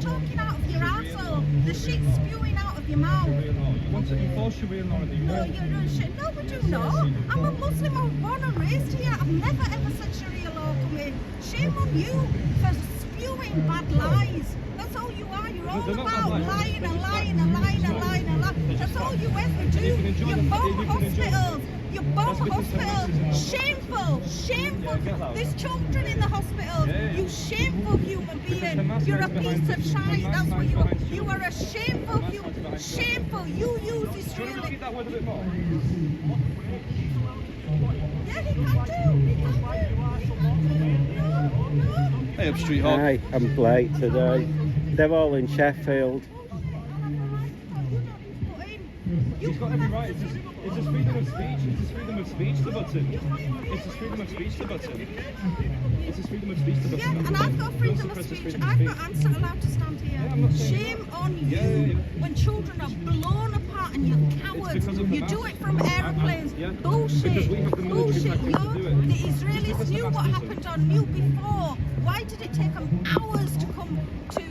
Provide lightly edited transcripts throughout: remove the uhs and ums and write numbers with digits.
talking out of your arsehole. The shit's spewing out of your mouth. You want to enforce Sharia law in the UK? No, you're a shit. No, we do not. I'm a Muslim. I was born and raised here. I've never ever said Sharia law come in. Shame on you for spewing bad lies. That's all you are. You're all about lying and lying and lying and lying and lying. That's all you ever do. You bomb hospitals. You bomb hospitals. Shameful. Shameful. There's children in the hospitals. You shameful human being. You're a piece of shite. That's what you are. You are a shameful human. Shameful. You use Israeli. That word a bit more. Yeah, he can do. He can do. No. Hey, up Street Hawk. Hi, I'm late today. They're all in Sheffield. He's got every right. It's his freedom of speech. It's his freedom of speech to button. It's his freedom of speech to button. It's his freedom of speech to button. Yeah, and I've got freedom of speech. I've got answer allowed to stand here. Shame on you when children are blown apart and you're cowards. You do it from aeroplanes. Bullshit. Bullshit. The Israelis knew what happened on New before. Why did it take them hours to come to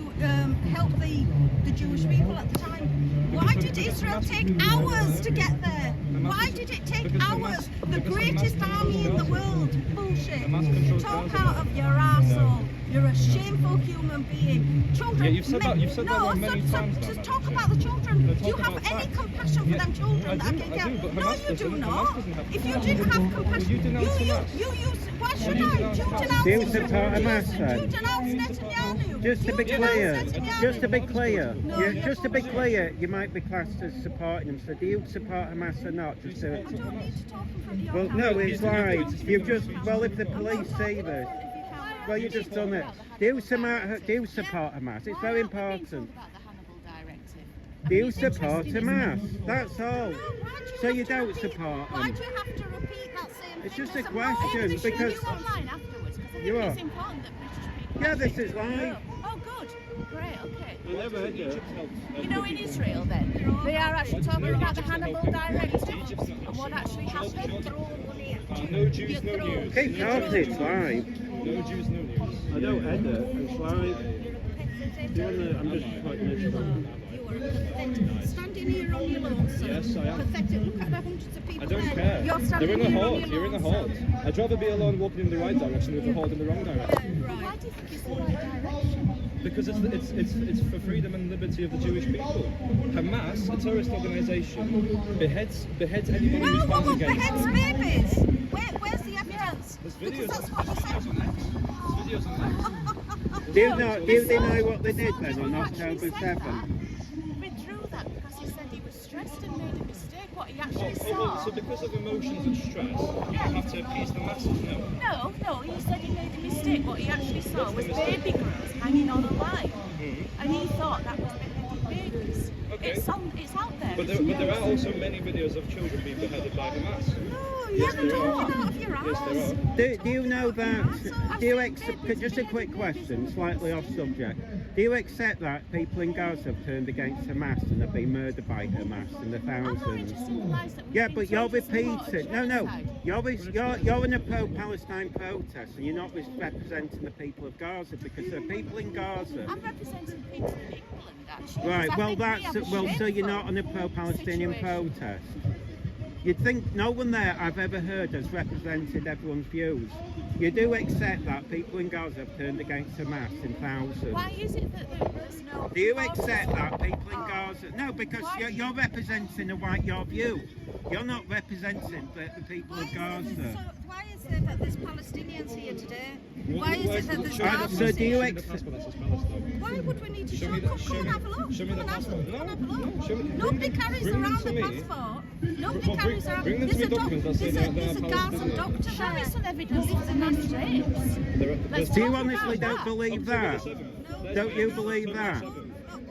help the Jewish people at the time? Why did Israel take hours to get there? Why did it take hours? The greatest army in the world. Bullshit. Talk out of your arsehole. You're a shameful human being. Children. Yeah, you've said that. You've said that many times. Just talk about the children. Do you have any compassion for them children? I do, No, you do not. If you didn't have compassion, you why should I? You denounce You support Hamas then? You denounce Netanyahu. Just to be clear, just to be clear, No, just to be clear, you might be classed as supporting them. So do you support Hamas or not? Just to, I don't need to talk in front of your well, camera. no, it's live. You've just, well, if the police see this, well, you've just done it. Do you support Hamas? It's very important. Do you support Hamas? That's all. So you don't support Why them. do you have to repeat that same It's thing? just a There's question more because issue online afterwards, because I you think are. it's important that British people. Yeah, this is live. Oh, good. Great, okay. I never heard you. You know, in Israel then, they are actually talking about the Hannibal Directive and what actually happened. No Jews, no news. Keep talking, it's live. No Jews, no news. I don't edit, it's live. Do you wanna, I'm just putting this on. You are pathetic. Standing here on your lawn, sir. Yes, I am. Pathetic. Look at the hundreds of people I don't there. care. You're They're standing in a here on horde. your You're in a lawn, horde. I'd rather be alone walking in the right direction with a horde in the wrong direction. Right. Why do you think it's the right direction? Because it's for freedom and liberty of the Jewish people. Hamas, a terrorist organisation, beheads anybody who Well, stands what against. beheads babies? Where's the evidence? There's Because videos. that's what you said. There's videos on that. Do they know what they did then on October 7th? Read through that because he said he was stressed and made a mistake. What he actually Well, saw. so because of emotions and stress, you have to appease the masses, no? No, he said he made a mistake. What he actually saw was baby girls hanging on a line. And he thought that was beheaded babies. Okay. It's out there. But there are also many videos of children being beheaded by Hamas. No, you're talking out of your Yes, there ass. are. Do you know that, do you accept, just a quick question, slightly off subject, do you accept that people in Gaza have turned against Hamas and have been murdered by Hamas in the I thought it thousands? just symbolised that we've Yeah, been but you're told to support repeating, no, genocide. you're in a pro-Palestine protest and you're not representing the people of Gaza because there are people in Gaza. I'm representing people in England, actually. Right, because I well think we that's, have a well so you're shameful not on a pro-Palestinian situation. protest. You'd think no one there I've ever heard has represented everyone's views. You do accept that people in Gaza have turned against Hamas in thousands. Why is it that there's no... Do you accept that people in Gaza? No, because you're representing your view. You're not representing the people of Gaza. Why is it that there's Palestinians here today? Why is it that there's Arabs So do you here? accept? Why would we need to Show show? me Come show and me- have a look. show me Come the and have a passport. look. Come and have a No, look. show me- Nobody bring carries them around to the me. passport. Nobody Well, carries around. bring them to There's me a documents, I'll say there's they're a Gaza Palestinian. doctor Show me there. some evidence of the mass rapes. There's Do you talk honestly about don't that. believe that? Don't you believe that?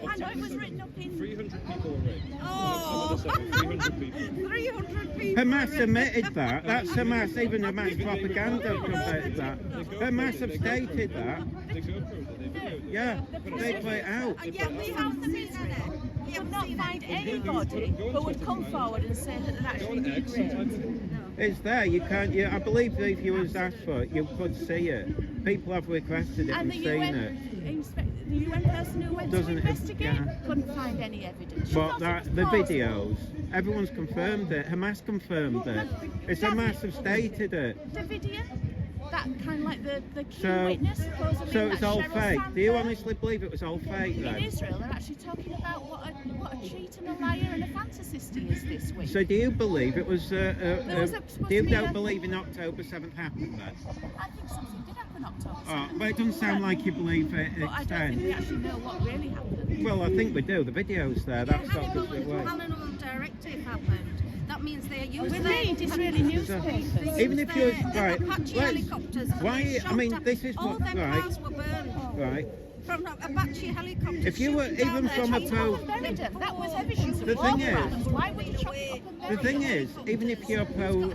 I know it was written up in... 300 people were raped. Oh, 300 people. 300 people. Hamas admitted that. That's Hamas. Even Hamas propaganda admitted that. Hamas have stated that. They go prove that they videoed it. Yeah, they put it out. And yet we haven't seen it. We Could haven't not seen find it. anybody who would come forward and say that they'd Go actually on been X and type raped. it in. It's there. You can't. I believe if you was asked for it, you could see it. people have requested it And and the seen UN, it. the UN person who went Doesn't to it- investigate yeah. couldn't find any evidence. She But thought that it the was plausible. videos, everyone's confirmed it. Hamas confirmed it. It's Hamas have stated it. The video, that kind of like the key So- witness supposedly. So it's that all Cheryl fake. Do you Sandberg. honestly believe it was all fake In then? Israel, they're actually talking about what a cheat and a liar and a fantasist he is this week. So do you believe it was? was supposed Do you to be don't a- believe in October 7th happened then? I think something did happen October Oh, 7th. but it doesn't sound like you believe it But I don't think we extends. actually know what really happened. Well, I think we do. The video's there. That's not Hannibal good way. directive happened. That means they're using We read Israeli newspapers. Even if you're right, Apache let's- helicopters. and why- they I shot mean, at- this is all what- their right. cars were burned Right. from Apache helicopters. If you were shooting down even their from a trees. pro- And buried them. That was evidence of The war thing is- crimes. Why would you chop it up and bury The thing it? is, even if you're pro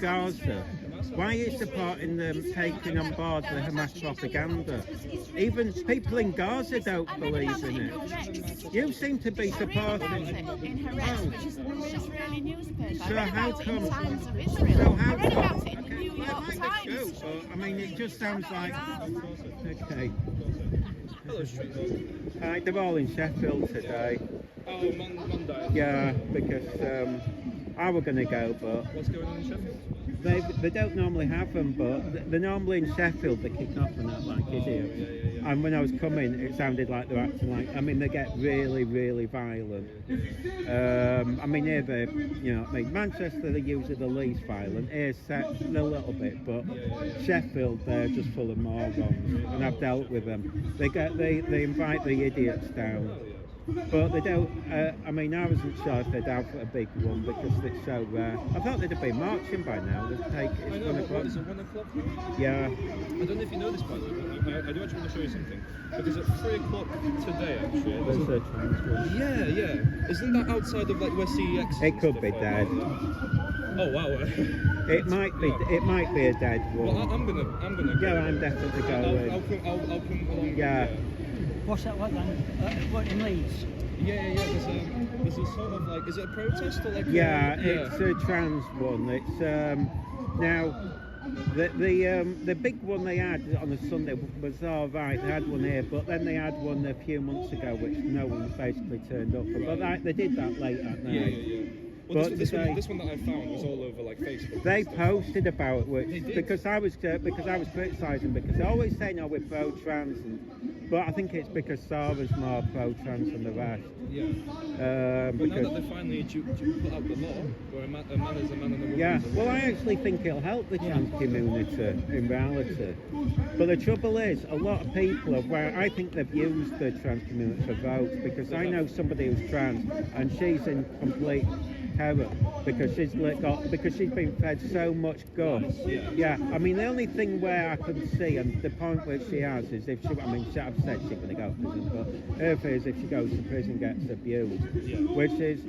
Gaza, why is supporting them taking on board the Hamas propaganda? Even people in Gaza don't I read about believe it in in it. Haaretz. You seem to be I read about supporting. it in Haaretz, which is an Israeli newspaper. So I read how about it in come- Times of So Israel. how I read come- about it in the New Yeah, York it might be true, Times. but I mean, it just sounds like. Okay. Hello, street dog. Right, they're all in Sheffield today. Oh, Monday. Yeah, because I were going to go, but What's going on in Sheffield? they don't normally have them, but they're normally in Sheffield. They kick off and that like idiots. yeah. And when I was coming, it sounded like they're acting like. I mean, they get really, really violent. I mean, here they, you know, what I mean, Manchester they're usually the least violent. Here's a little bit, but Sheffield they're just full of morons, and I've dealt with them. They invite the idiots down. But they don't, I mean, I wasn't sure if they'd have a big one because it's so rare. I thought they'd have been marching by now. They'd take I it's know, 1 what o'clock. is it, 1 o'clock now? Yeah, I don't know if you know this, by the way, but I do actually want to show you something. Because at 3 o'clock today, actually, there's there's a transfer. yeah. Isn't that outside of like where CEX is It and could stuff be like dead. that? Oh wow. It might be. It might be a dead Well, one. I'm gonna. Yeah, go. I'm definitely I'll going. come along. Yeah. What's that like then? What, in Leeds? Yeah. There's a sort of like, is it a protest or like? Yeah, it's a trans one. It's now the big one they had on a Sunday was all right. They had one here, but then they had one a few months ago, which no one basically turned up for. But they did that late at night. Yeah. Well, But this today- one that I found was all over like Facebook. They and stuff. posted about it, which They did? because I was criticising because they always say no, we're pro-trans, but I think it's because Sarah's more pro-trans than the rest. Yeah. But now Because that they finally put out the law, where a man is a man and a woman yeah, is a well, I woman. actually think it'll help the trans community in reality. But the trouble is, a lot of people I think they've used the trans community for votes because I know somebody who's trans and she's in complete terror because she's been fed so much guff. Yeah, I mean, the only thing where I can see, and the point which she has is if she, I mean, I've said she's going to go to prison, but her fear is if she goes to prison, gets abused, which is